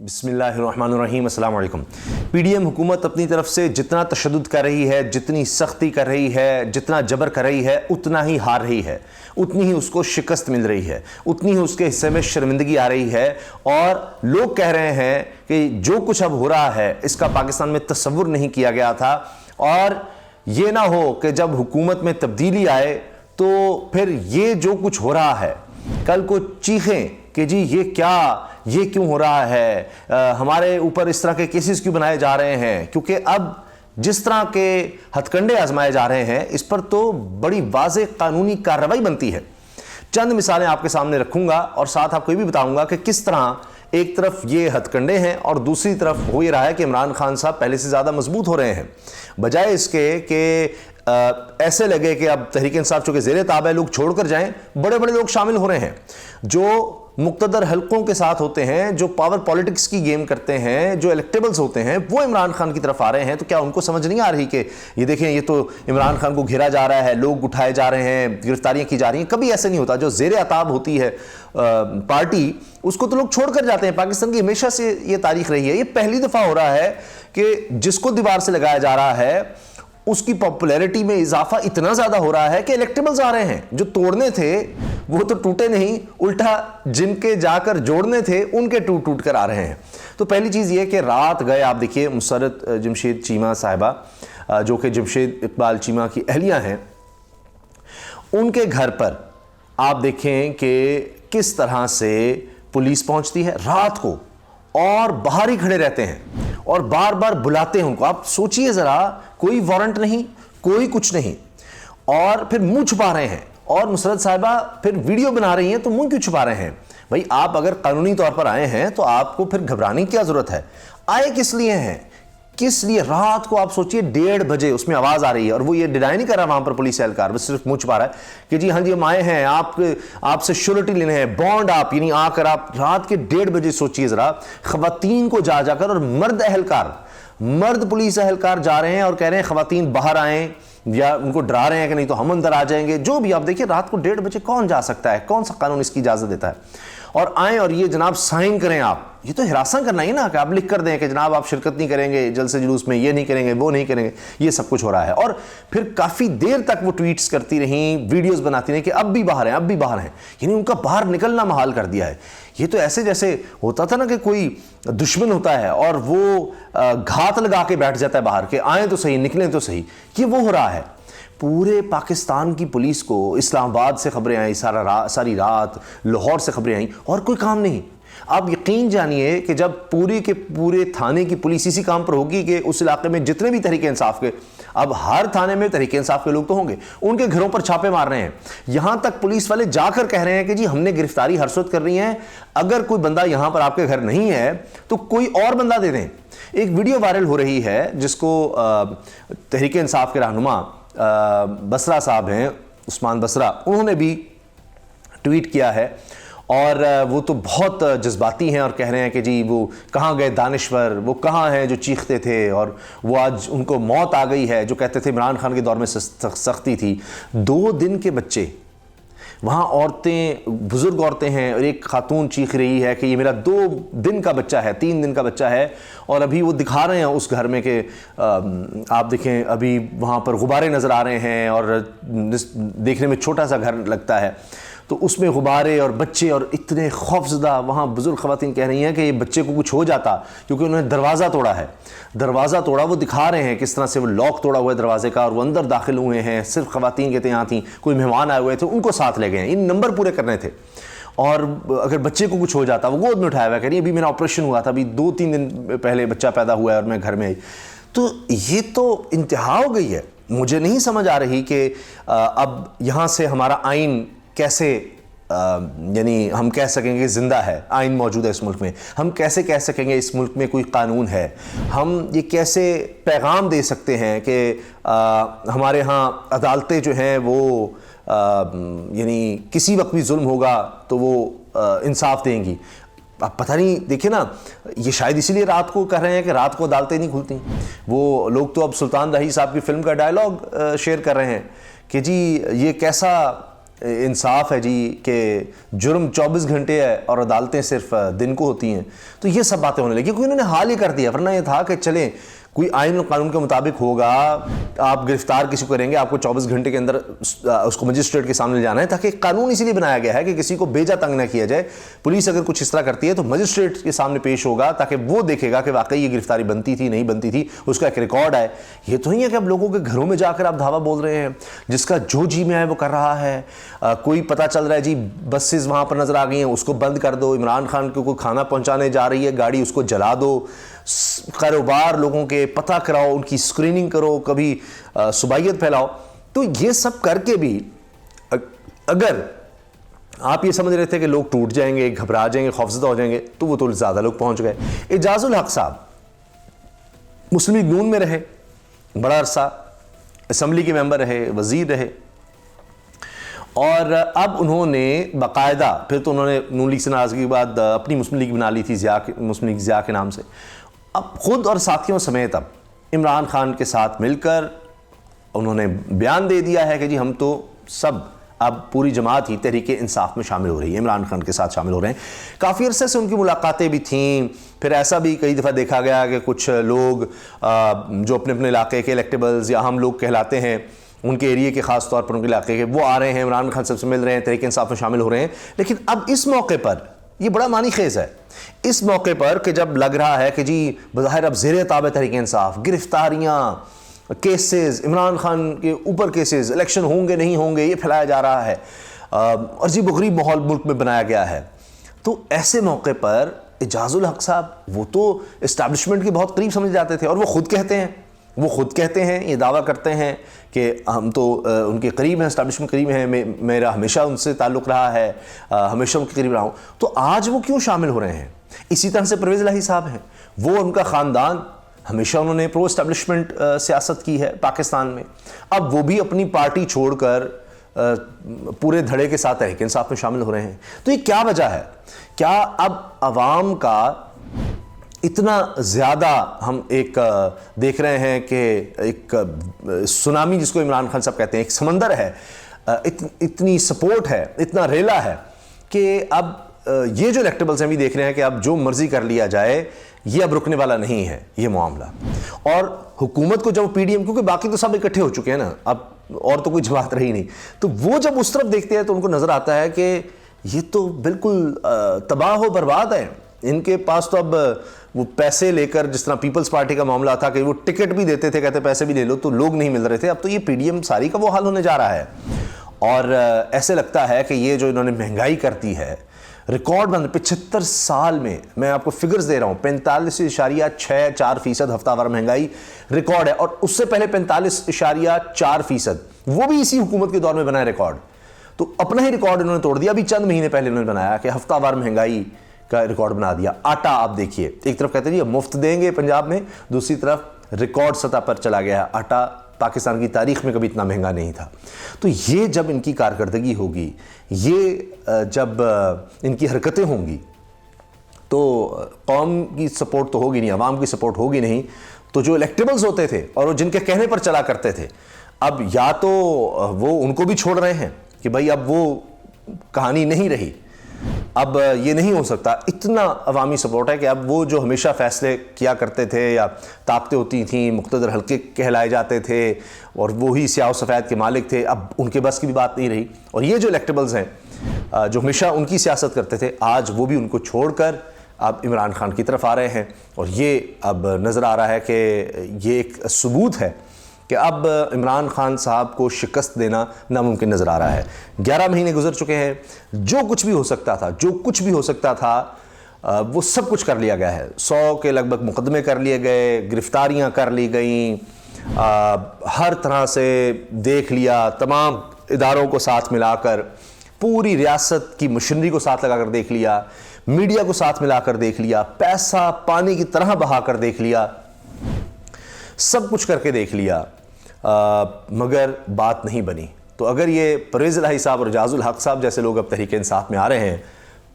बिस्मिल्लाहिर्रहमानिर्रहीम, अस्सलाम वालेकुम। पीडीएम हुकूमत अपनी तरफ से जितना तशद्दुद कर रही है, जितनी सख्ती कर रही है, जितना जबर कर रही है, उतना ही हार रही है, उतनी ही उसको शिकस्त मिल रही है, उतनी ही उसके हिस्से में शर्मिंदगी आ रही है। और लोग कह रहे हैं कि जो कुछ अब हो रहा है इसका पाकिस्तान में तसव्वुर नहीं किया गया था, और ये ना हो कि जब हुकूमत में तब्दीली आए तो फिर ये जो कुछ हो रहा है कल को चीखें कि जी ये क्या, ये क्यों हो रहा है, हमारे ऊपर इस तरह के केसेस क्यों बनाए जा रहे हैं। क्योंकि अब जिस तरह के हथकंडे आजमाए जा रहे हैं इस पर तो बड़ी वाज़ेह कानूनी कार्रवाई बनती है। चंद मिसालें आपके सामने रखूंगा और साथ आपको ये भी बताऊंगा कि किस तरह एक तरफ ये हथकंडे हैं और दूसरी तरफ हो ये रहा है कि इमरान खान साहब पहले से ज़्यादा मजबूत हो रहे हैं, बजाय इसके कि ऐसे लगे कि अब तहरीक इंसाफ चूंकि ज़ेरे ताब है, लोग छोड़कर जाएं, बड़े बड़े लोग शामिल हो रहे हैं जो मुक्तदर हल्कों के साथ होते हैं, जो पावर पॉलिटिक्स की गेम करते हैं, जो इलेक्टेबल्स होते हैं, वो इमरान खान की तरफ आ रहे हैं। तो क्या उनको समझ नहीं आ रही कि ये देखें, ये तो इमरान खान को घेरा जा रहा है, लोग उठाए जा रहे हैं, गिरफ्तारियां की जा रही हैं। कभी ऐसा नहीं होता। जो ज़ेरे अताब होती है पार्टी, उसको तो लोग छोड़ कर जाते हैं। पाकिस्तान की हमेशा से ये तारीख रही है। ये पहली दफ़ा हो रहा है कि जिसको दीवार से लगाया जा रहा है उसकी पॉपुलैरिटी में इजाफा इतना ज़्यादा हो रहा है कि इलेक्टेबल्स आ रहे हैं। जो तोड़ने थे वो तो टूटे नहीं, उल्टा जिनके जाकर जोड़ने थे उनके टूट टूट कर आ रहे हैं। तो पहली चीज़ ये कि रात गए, आप देखिए मुसर्रत जमशेद चीमा साहिबा जो कि जमशेद इकबाल चीमा की अहलिया हैं, उनके घर पर आप देखें कि किस तरह से पुलिस पहुंचती है रात को और बाहर ही खड़े रहते हैं और बार बार बुलाते हैं उनको। आप सोचिए ज़रा, कोई वारंट नहीं, कोई कुछ नहीं, और फिर मुंह छुपा रहे हैं। और मुसर्रत साहिबा फिर वीडियो बना रही हैं तो मुंह क्यों छुपा रहे हैं? भाई आप अगर कानूनी तौर पर आए हैं तो आपको फिर घबराने की क्या जरूरत है? आए किस लिए हैं, किस लिए? रात को आप सोचिए 1:30 बजे उसमें आवाज आ रही है और वो ये डिनाई नहीं कर रहा वहां पर पुलिस एहलकार, बस सिर्फ मुंह छुपा रहा है कि जी हाँ जी हम आए हैं, आपसे श्योरिटी लेने हैं, बॉन्ड आप, यानी आकर आप रात के 1:30 बजे सोचिए जरा, खवातीन को जा जाकर, और मर्द एहलकार, मर्द पुलिस एहलकार जा रहे हैं और कह रहे हैं खवातीन बाहर आएं, या उनको डरा रहे हैं कि नहीं तो हम अंदर आ जाएंगे। जो भी आप देखिए, रात को 1:30 बजे कौन जा सकता है? कौन सा कानून इसकी इजाजत देता है? और आए और ये जनाब साइन करें। आप ये तो हिरासा करना ही ना, कि आप लिख कर दें कि जनाब आप शिरकत नहीं करेंगे जलसे जुलूस में, ये नहीं करेंगे, वो नहीं करेंगे। ये सब कुछ हो रहा है। और फिर काफ़ी देर तक वो ट्वीट्स करती रहीं, वीडियोस बनाती रहीं कि अब भी बाहर हैं, अब भी बाहर हैं। यानी उनका बाहर निकलना महाल कर दिया है। ये तो ऐसे जैसे होता था ना कि कोई दुश्मन होता है और वो घात लगा के बैठ जाता है बाहर, के आए तो सही, निकलें तो सही। ये वो हो रहा है। पूरे पाकिस्तान की पुलिस को इस्लामाबाद से खबरें आई, सारी रात लाहौर से खबरें आई, और कोई काम नहीं। आप यकीन जानिए कि जब पूरी के पूरे थाने की पुलिस इसी काम पर होगी कि उस इलाके में जितने भी तहरीक इंसाफ के, अब हर थाने में तहरीक इंसाफ के लोग तो होंगे, उनके घरों पर छापे मार रहे हैं। यहां तक पुलिस वाले जाकर कह रहे हैं कि जी हमने गिरफ्तारी हर सूरत कर रही है, अगर कोई बंदा यहां पर आपके घर नहीं है तो कोई और बंदा दे दें। एक वीडियो वायरल हो रही है जिसको तहरीक इंसाफ के रहनुमा बसरा साहब हैं, उस्मान बसरा, उन्होंने भी ट्वीट किया है, और वो तो बहुत जज्बाती हैं और कह रहे हैं कि जी वो कहाँ गए दानिश्वर, वो कहाँ हैं जो चीखते थे, और वो आज उनको मौत आ गई है जो कहते थे इमरान खान के दौर में सख्ती थी। 2 दिन के बच्चे वहाँ, औरतें, बुजुर्ग औरतें हैं, और एक खातून चीख रही है कि ये मेरा 2 दिन का बच्चा है, 3 दिन का बच्चा है। और अभी वो दिखा रहे हैं उस घर में कि आप देखें अभी वहाँ पर गुब्बारे नज़र आ रहे हैं, और देखने में छोटा सा घर लगता है, तो उसमें गुब्बारे और बच्चे, और इतने खौफजदा। वहाँ बुजुर्ग ख़वातीन कह रही हैं कि ये बच्चे को कुछ हो जाता, क्योंकि उन्होंने दरवाज़ा तोड़ा है, दरवाज़ा तोड़ा। वो दिखा रहे हैं किस तरह से वो लॉक तोड़ा हुआ है दरवाजे का, और वो अंदर दाखिल हुए हैं। सिर्फ ख़वातीन कहते यहाँ थी, कोई मेहमान आए हुए थे, उनको साथ ले गए हैं, इन नंबर पूरे करने थे। और अगर बच्चे को कुछ हो जाता, वो गोद में उठाया हुआ, कह रही अभी मेरा ऑपरेशन हुआ था, अभी 2-3 दिन पहले बच्चा पैदा हुआ है और मैं घर में आई। तो ये तो इंतहा हो गई है। मुझे नहीं समझ आ रही कि अब यहाँ से हमारा आइन कैसे, यानी हम कह सकेंगे ज़िंदा है, आइन मौजूद है इस मुल्क में, हम कैसे कह सकेंगे इस मुल्क में कोई कानून है, हम ये कैसे पैगाम दे सकते हैं कि हमारे यहाँ अदालतें जो हैं वो यानी किसी वक्त भी जुल्म होगा तो वो इंसाफ देंगी। अब पता नहीं, देखिए ना, ये शायद इसीलिए रात को कह रहे हैं कि रात को अदालतें नहीं खुलती। वो लोग तो अब सुल्तान राही साहब की फिल्म का डायलॉग शेयर कर रहे हैं कि जी ये कैसा इंसाफ है जी कि जुर्म 24 घंटे है और अदालतें सिर्फ दिन को होती हैं, तो ये सब बातें होने लगी क्योंकि उन्होंने हाल ही कर दिया। वरना ये था कि चलें कोई आइन और कानून के मुताबिक होगा, आप गिरफ्तार किसी को करेंगे, आपको 24 घंटे के अंदर उसको मजिस्ट्रेट के सामने ले जाना है, ताकि कानून इसीलिए बनाया गया है कि किसी को बेजा तंग ना किया जाए। पुलिस अगर कुछ इस तरह करती है तो मजिस्ट्रेट के सामने पेश होगा ताकि वो देखेगा कि वाकई ये गिरफ्तारी बनती थी नहीं बनती थी, उसका एक रिकॉर्ड है। ये तो नहीं है कि अब लोगों के घरों में जाकर आप धावा बोल रहे हैं, जिसका जो जी में है वो कर रहा है। कोई पता चल रहा है जी बसेस वहाँ पर नज़र आ गई हैं, उसको बंद कर दो। इमरान खान को कोई खाना पहुँचाने जा रही है गाड़ी, उसको जला दो। कारोबार लोगों के पता कराओ, उनकी स्क्रीनिंग करो, कभी सुबाइयत फैलाओ। तो ये सब करके भी अगर आप ये समझ रहे थे कि लोग टूट जाएंगे, घबरा जाएंगे, खौफजदा हो जाएंगे, तो वो तो ज़्यादा लोग पहुंच गए। एजाजुल हक साहब मुस्लिम लीग नून में रहे बड़ा अरसा, असम्बली के मेंबर रहे, वजीर रहे, और अब उन्होंने बाकायदा फिर तो उन्होंने नून लीग से नाराज़गी के बाद अपनी मुस्लिम लीग बना ली थी, मुस्लिम लीग ज़िया के नाम से। अब खुद और साथियों समेत अब इमरान खान के साथ मिलकर उन्होंने बयान दे दिया है कि जी हम तो सब अब पूरी जमात ही तहरीक इंसाफ में शामिल हो रही है, इमरान खान के साथ शामिल हो रहे हैं। काफ़ी अरसे से उनकी मुलाकातें भी थीं। फिर ऐसा भी कई दफ़ा देखा गया कि कुछ लोग जो अपने अपने इलाके के इलेक्टेबल्स या हम लोग कहलाते हैं, उनके एरिए के ख़ास तौर पर उनके इलाके के, वो आ रहे हैं, इमरान खान सबसे मिल रहे हैं, तहरीक इंसाफ में शामिल हो रहे हैं। लेकिन अब इस मौके पर ये बड़ा मानी खेज है, इस मौके पर कि जब लग रहा है कि जी बज़ाहिर अब ज़ेरे ताब तहरीक इंसाफ गिरफ्तारियाँ, केसेस, इमरान खान के ऊपर केसेस, इलेक्शन होंगे नहीं होंगे ये फैलाया जा रहा है, अजीब गरीब माहौल मुल्क में बनाया गया है। तो ऐसे मौके पर एजाजुल हक साहब वो तो इस्टेब्लिशमेंट के बहुत करीब समझे जाते थे, और वो खुद कहते हैं, ये दावा करते हैं कि हम तो उनके करीब हैं, इस्टेब्लिशमेंट करीब हैं, मेरा हमेशा उनसे ताल्लुक़ रहा है, हमेशा उनके करीब रहा हूँ। तो आज वो क्यों शामिल हो रहे हैं? इसी तरह से परवेज़ इलाही साहब हैं, वो उनका ख़ानदान हमेशा उन्होंने प्रो इस्टेब्लिशमेंट सियासत की है पाकिस्तान में। अब वो भी अपनी पार्टी छोड़कर पूरे धड़े के साथ तहरीक इंसाफ में शामिल हो रहे हैं। तो ये क्या वजह है? क्या अब अवाम का इतना ज़्यादा हम एक देख रहे हैं कि एक सुनामी जिसको इमरान खान साहब कहते हैं, एक समंदर है, इतनी सपोर्ट है, इतना रेला है कि अब ये जो इलेक्टेबल्स हैं भी देख रहे हैं कि अब जो मर्जी कर लिया जाए, ये अब रुकने वाला नहीं है ये मामला। और हुकूमत को जब पीडीएम, क्योंकि बाकी तो सब इकट्ठे हो चुके हैं ना, अब और तो कोई जमात रही नहीं, तो वो जब उस तरफ देखते हैं तो उनको नज़र आता है कि ये तो बिल्कुल तबाह हो बर्बाद है। इनके पास तो अब वो पैसे लेकर, जिस तरह पीपल्स पार्टी का मामला था कि वो टिकट भी देते थे, कहते पैसे भी ले लो, तो लोग नहीं मिल रहे थे। अब तो ये पीडीएम सारी का वो हाल होने जा रहा है। और ऐसे लगता है कि ये जो इन्होंने महंगाई करती है, रिकॉर्ड बंद 75 साल में, मैं आपको फिगर्स दे रहा हूँ, 45.64% हफ्तावार महंगाई रिकॉर्ड है। और उससे पहले 45.4%, वो भी इसी हुकूमत के दौर में बना है रिकॉर्ड। तो अपना ही रिकॉर्ड इन्होंने तोड़ दिया। अभी चंद महीने पहले इन्होंने बनाया कि हफ्तावार महंगाई का रिकॉर्ड बना दिया। आटा आप देखिए, एक तरफ कहते हैं मुफ्त देंगे पंजाब में, दूसरी तरफ रिकॉर्ड सतह पर चला गया है। आटा पाकिस्तान की तारीख में कभी इतना महंगा नहीं था। तो ये जब इनकी कारकर्दगी होगी, ये जब इनकी हरकतें होंगी, तो कौम की सपोर्ट तो होगी नहीं, अवाम की सपोर्ट होगी नहीं। तो जो इलेक्टेबल्स होते थे और वो जिनके कहने पर चला करते थे, अब या तो वो उनको भी छोड़ रहे हैं कि भाई अब वो कहानी नहीं रही, अब ये नहीं हो सकता। इतना अवामी सपोर्ट है कि अब वो जो हमेशा फैसले किया करते थे या ताकतें होती थीं, मुक़्तदर हल्के कहलाए जाते थे और वो ही स्याह सफ़ेद के मालिक थे, अब उनके बस की भी बात नहीं रही। और ये जो इलेक्टेबल्स हैं जो हमेशा उनकी सियासत करते थे, आज वो भी उनको छोड़कर अब इमरान खान की तरफ आ रहे हैं। और ये अब नज़र आ रहा है कि ये एक सबूत है कि अब इमरान खान साहब को शिकस्त देना नामुमकिन नज़र आ रहा है। 11 महीने गुजर चुके हैं, जो कुछ भी हो सकता था, वो सब कुछ कर लिया गया है। 100 के लगभग मुकदमे कर लिए गए, गिरफ्तारियां कर ली गईं, हर तरह से देख लिया, तमाम इदारों को साथ मिलाकर, पूरी रियासत की मशीनरी को साथ लगाकर देख लिया, मीडिया को साथ मिलाकर देख लिया, पैसा पानी की तरह बहाकर देख लिया, सब कुछ करके देख लिया, मगर बात नहीं बनी। तो अगर ये परवेज़ इलाही साहब और एजाजुल हक साहब जैसे लोग अब तहरीक इंसाफ में आ रहे हैं,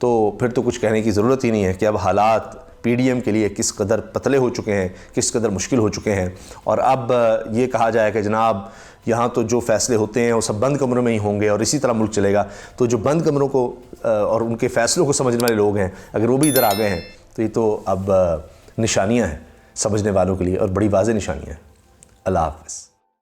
तो फिर तो कुछ कहने की ज़रूरत ही नहीं है कि अब हालात पीडीएम के लिए किस कदर पतले हो चुके हैं, किस कदर मुश्किल हो चुके हैं। और अब ये कहा जाए कि जनाब यहाँ तो जो फैसले होते हैं वो सब बंद कमरों में ही होंगे और इसी तरह मुल्क चलेगा, तो जो बंद कमरों को और उनके फ़ैसलों को समझने वाले लोग हैं, अगर वो भी इधर आ गए हैं तो ये तो अब निशानियाँ हैं समझने वालों के लिए, और बड़ी वाज़ेह निशानियाँ हैं। अल्लाह हाफ़िज़।